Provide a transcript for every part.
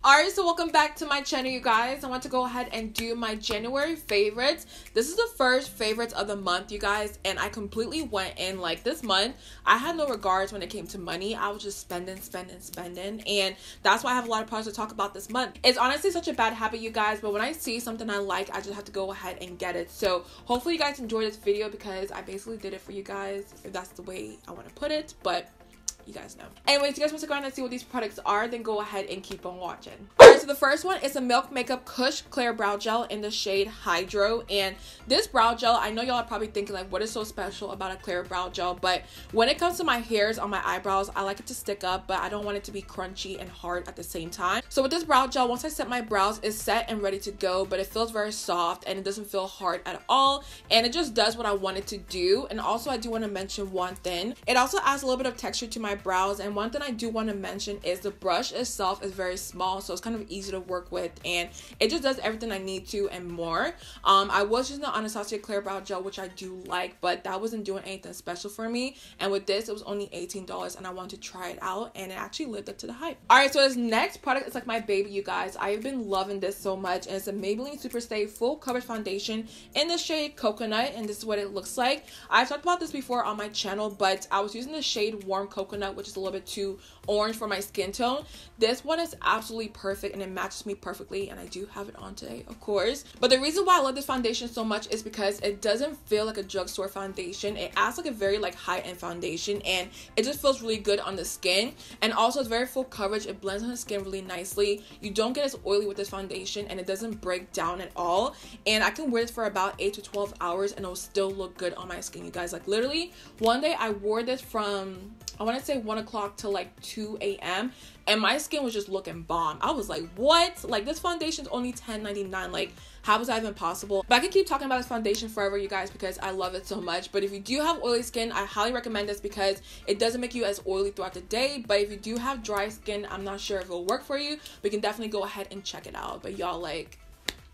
Alright, so welcome back to my channel, you guys. I want to go ahead and do my January favorites. This is the first favorites of the month, you guys, and I completely went in like this month. I had no regards when it came to money. I was just spending, and that's why I have a lot of products to talk about this month. It's honestly such a bad habit, you guys, but when I see something I like, I just have to go ahead and get it. So hopefully you guys enjoyed this video because I basically did it for you guys, if that's the way I want to put it, but you guys know. Anyways, you guys want to go ahead and see what these products are, then go ahead and keep on watching. Alright, so the first one is a Milk Makeup Kush Clear Brow Gel in the shade Hydro. And this brow gel, I know y'all are probably thinking like, what is so special about a clear brow gel? But when it comes to my hairs on my eyebrows, I like it to stick up, but I don't want it to be crunchy and hard at the same time. So with this brow gel, once I set my brows, it's set and ready to go, but it feels very soft and it doesn't feel hard at all. And it just does what I want it to do. And also I do want to mention one thing. It also adds a little bit of texture to my brows, and one thing I do want to mention is the brush itself is very small, so it's kind of easy to work with, and it just does everything I need to and more. I was using the Anastasia Clear Brow Gel, which I do like, but that wasn't doing anything special for me, and with this it was only $18 and I wanted to try it out, and it actually lived up to the hype. Alright, so this next product is like my baby, you guys. I've been loving this so much, and it's a Maybelline Superstay Full Coverage Foundation in the shade Coconut, and this is what it looks like. I've talked about this before on my channel, but I was using the shade Warm Coconut, which is a little bit too orange for my skin tone. This one is absolutely perfect and it matches me perfectly, and I do have it on today, of course. But the reason why I love this foundation so much is because it doesn't feel like a drugstore foundation. It acts like a very like high-end foundation, and it just feels really good on the skin. And also it's very full coverage. It blends on the skin really nicely. You don't get as oily with this foundation, and it doesn't break down at all. And I can wear this for about 8 to 12 hours and it will still look good on my skin, you guys. Like literally one day I wore this from, I want to say 1 o'clock to like 2 a.m. and my skin was just looking bomb. I was like, what? Like, this foundation is only $10.99. Like, how is that even possible? But I can keep talking about this foundation forever, you guys, because I love it so much. But if you do have oily skin, I highly recommend this because it doesn't make you as oily throughout the day. But if you do have dry skin, I'm not sure if it'll work for you, but you can definitely go ahead and check it out. But y'all, like,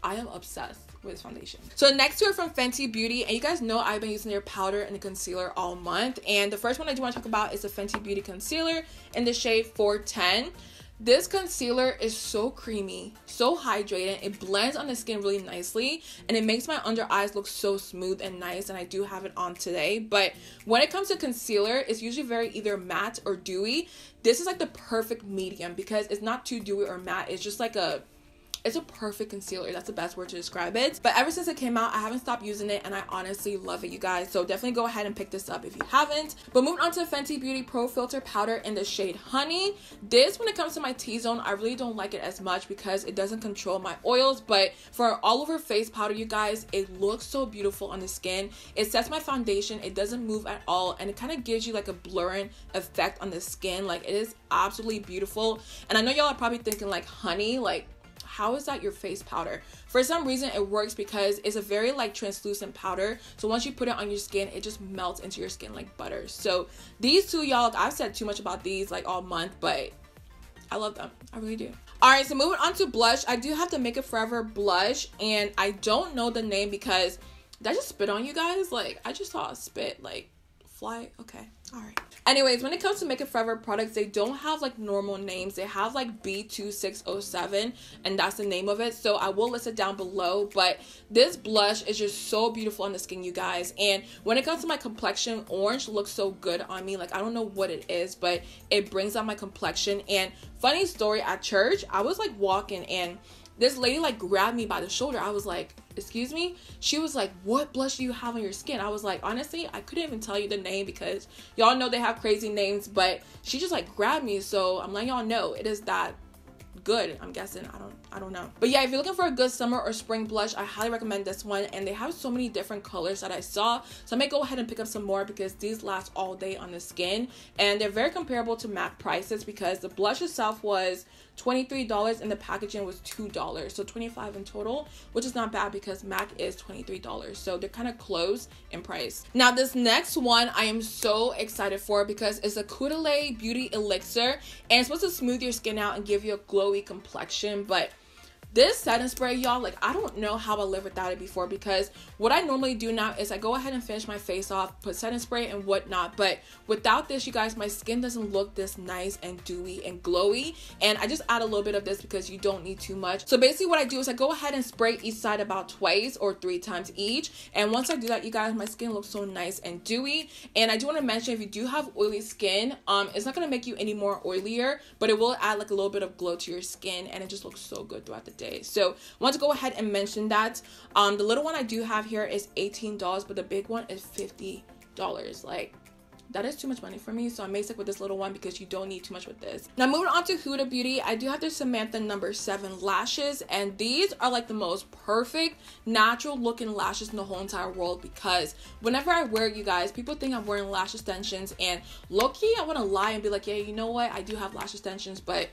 I am obsessed with this foundation. So next to it from Fenty Beauty, and you guys know I've been using their powder and the concealer all month, and the first one I do want to talk about is the Fenty Beauty concealer in the shade 410. This concealer is so creamy, so hydrating. It blends on the skin really nicely, and it makes my under eyes look so smooth and nice, and I do have it on today. But when it comes to concealer, it's usually very either matte or dewy. This is like the perfect medium because it's not too dewy or matte. It's just like it's a perfect concealer. That's the best word to describe it. But ever since it came out, I haven't stopped using it, and I honestly love it, you guys. So definitely go ahead and pick this up if you haven't. But moving on to the Fenty Beauty Pro Filter Powder in the shade Honey. This, when it comes to my T-zone, I really don't like it as much because it doesn't control my oils. But for all over face powder, you guys, it looks so beautiful on the skin. It sets my foundation. It doesn't move at all, and it kind of gives you like a blurring effect on the skin. Like, it is absolutely beautiful. And I know y'all are probably thinking like, honey, like, how is that your face powder? For some reason it works because it's a very like translucent powder, so once you put it on your skin, it just melts into your skin like butter. So these two, y'all, I've said too much about these like all month, but I love them. I really do. Alright, so moving on to blush. I do have the Make Up Forever blush, and I don't know the name because did I just spit on you guys? Like, I just saw a spit like fly. Okay, all right. Anyways, when it comes to Make Up Forever products, they don't have like normal names. They have like B2607, and that's the name of it. So I will list it down below. But this blush is just so beautiful on the skin, you guys. And when it comes to my complexion, orange looks so good on me. Like, I don't know what it is, but it brings out my complexion. And funny story, at church, I was like walking, and this lady like grabbed me by the shoulder. I was like, excuse me? She was like, what blush do you have on your skin? I was like, honestly, I couldn't even tell you the name because y'all know they have crazy names, but she just like grabbed me. So I'm letting y'all know it is that good, I'm guessing. I don't know. But yeah, if you're looking for a good summer or spring blush, I highly recommend this one, and they have so many different colors that I saw, so I may go ahead and pick up some more because these last all day on the skin, and they're very comparable to MAC prices because the blush itself was $23 and the packaging was $2, so $25 in total, which is not bad because MAC is $23, so they're kind of close in price. Now this next one I am so excited for because it's a Caudalie Beauty Elixir, and it's supposed to smooth your skin out and give you a glowy complexion. But This setting spray, y'all, like, I don't know how I lived without it before, because what I normally do now is I go ahead and finish my face off, put setting spray and whatnot, but without this, you guys, my skin doesn't look this nice and dewy and glowy, and I just add a little bit of this because you don't need too much. So basically what I do is I go ahead and spray each side about twice or 3 times each, and once I do that, you guys, my skin looks so nice and dewy. And I do want to mention, if you do have oily skin, it's not going to make you any more oilier, but it will add like a little bit of glow to your skin, and it just looks so good throughout the day. So I want to go ahead and mention that the little one I do have here is $18, but the big one is $50. Like, that is too much money for me, so I may stick with this little one because you don't need too much with this. Now moving on to Huda Beauty, I do have their Samantha number 7 lashes, and these are like the most perfect natural looking lashes in the whole entire world, because whenever I wear it, you guys, people think I'm wearing lash extensions, and low-key I want to lie and be like, yeah, you know what, I do have lash extensions, but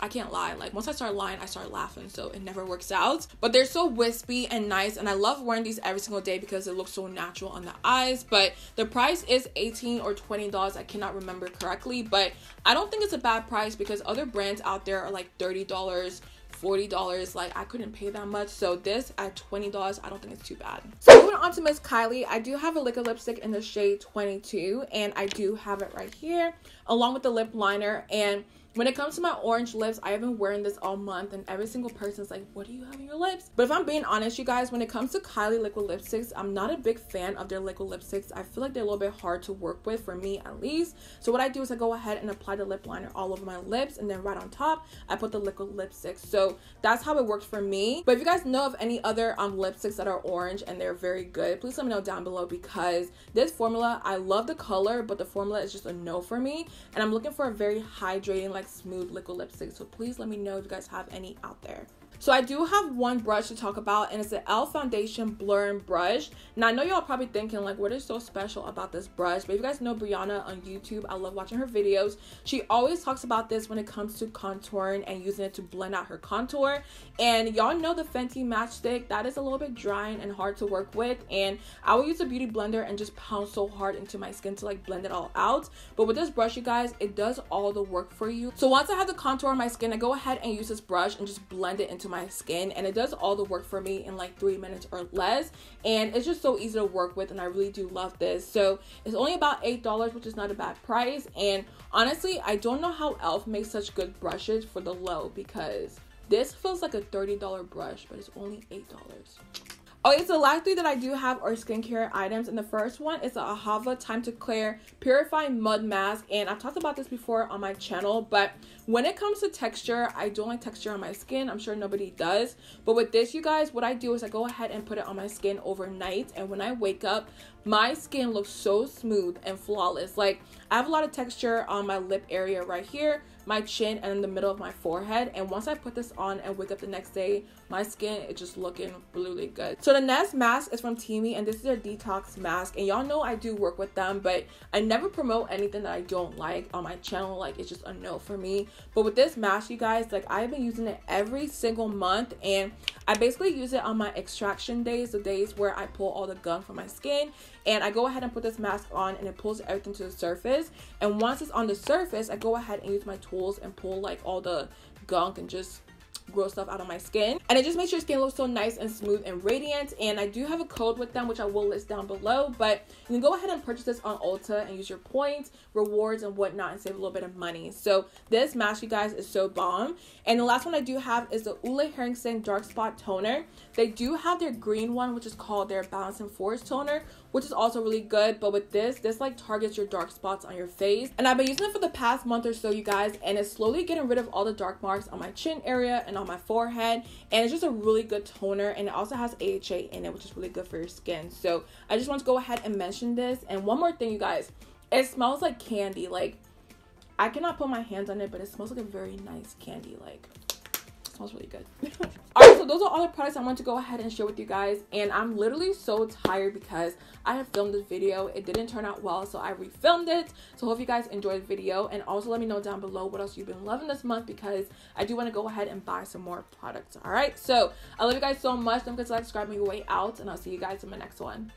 I can't lie. Like, once I start lying, I start laughing, so it never works out. But they're so wispy and nice, and I love wearing these every single day because it looks so natural on the eyes. But the price is $18 or $20. I cannot remember correctly, but I don't think it's a bad price because other brands out there are like $30, $40. Like, I couldn't pay that much, so this at $20, I don't think it's too bad. So moving on to Miss Kylie, I do have a liquid lipstick in the shade 22, and I do have it right here along with the lip liner. And when it comes to my orange lips, I have been wearing this all month, and every single person's like, what do you have on your lips? But if I'm being honest, you guys, when it comes to Kylie liquid lipsticks, I'm not a big fan of their liquid lipsticks. I feel like they're a little bit hard to work with, for me at least. So what I do is I go ahead and apply the lip liner all over my lips, and then right on top, I put the liquid lipstick. So that's how it works for me. But if you guys know of any other lipsticks that are orange and they're very good, please let me know down below, because this formula, I love the color, but the formula is just a no for me. And I'm looking for a very hydrating, like smooth liquid lipstick, so please let me know if you guys have any out there. So I do have one brush to talk about, and it's the e.l.f. Foundation Blurring Brush. Now I know y'all probably thinking like, what is so special about this brush? But if you guys know Brianna on YouTube, I love watching her videos. She always talks about this when it comes to contouring and using it to blend out her contour. And y'all know the Fenty matchstick, that is a little bit drying and hard to work with, and I will use a beauty blender and just pound so hard into my skin to like blend it all out. But with this brush, you guys, it does all the work for you. So once I have the contour on my skin, I go ahead and use this brush and just blend it into my skin, and it does all the work for me in like 3 minutes or less, and it's just so easy to work with, and I really do love this. So it's only about $8, which is not a bad price. And honestly, I don't know how e.l.f. makes such good brushes for the low, because this feels like a $30 brush, but it's only $8. Okay, so the last 3 that I do have are skincare items, and the first one is the AHAVA Time to Clear Purifying Mud Mask. And I've talked about this before on my channel, but when it comes to texture, I don't like texture on my skin. I'm sure nobody does, but with this, you guys, what I do is I go ahead and put it on my skin overnight, and when I wake up, my skin looks so smooth and flawless. Like, I have a lot of texture on my lip area right here, my chin, and in the middle of my forehead, and once I put this on and wake up the next day, my skin is just looking really good. So the next mask is from Teami, and this is their Detox mask, and y'all know I do work with them, but I never promote anything that I don't like on my channel. Like, it's just a no for me. But with this mask, you guys, like, I've been using it every single month, and I basically use it on my extraction days, the days where I pull all the gunk from my skin, and I go ahead and put this mask on, and it pulls everything to the surface. And once it's on the surface, I go ahead and use my tools and pull like all the gunk and just gross stuff out of my skin, and it just makes your skin look so nice and smooth and radiant. And I do have a code with them, which I will list down below, but you can go ahead and purchase this on Ulta and use your points, rewards, and whatnot, and save a little bit of money. So this mask, you guys, is so bomb. And the last one I do have is the Henriksen Dark Spot Toner. They do have their green one, which is called their Balancing Force Toner, which is also really good. But with this like targets your dark spots on your face, and I've been using it for the past month or so, you guys, and it's slowly getting rid of all the dark marks on my chin area and on my forehead. And it's just a really good toner, and it also has AHA in it, which is really good for your skin. So I just want to go ahead and mention this. And one more thing, you guys, it smells like candy. Like, I cannot put my hands on it, but it smells like a very nice candy. Like, it smells really good. Alright, so those are all the products I want to go ahead and share with you guys, and I'm literally so tired because I have filmed this video. It didn't turn out well, so I refilmed it. So hope you guys enjoyed the video, and also let me know down below what else you've been loving this month, because I do want to go ahead and buy some more products. Alright, so I love you guys so much. Don't forget to like, subscribe on your way out, and I'll see you guys in my next one.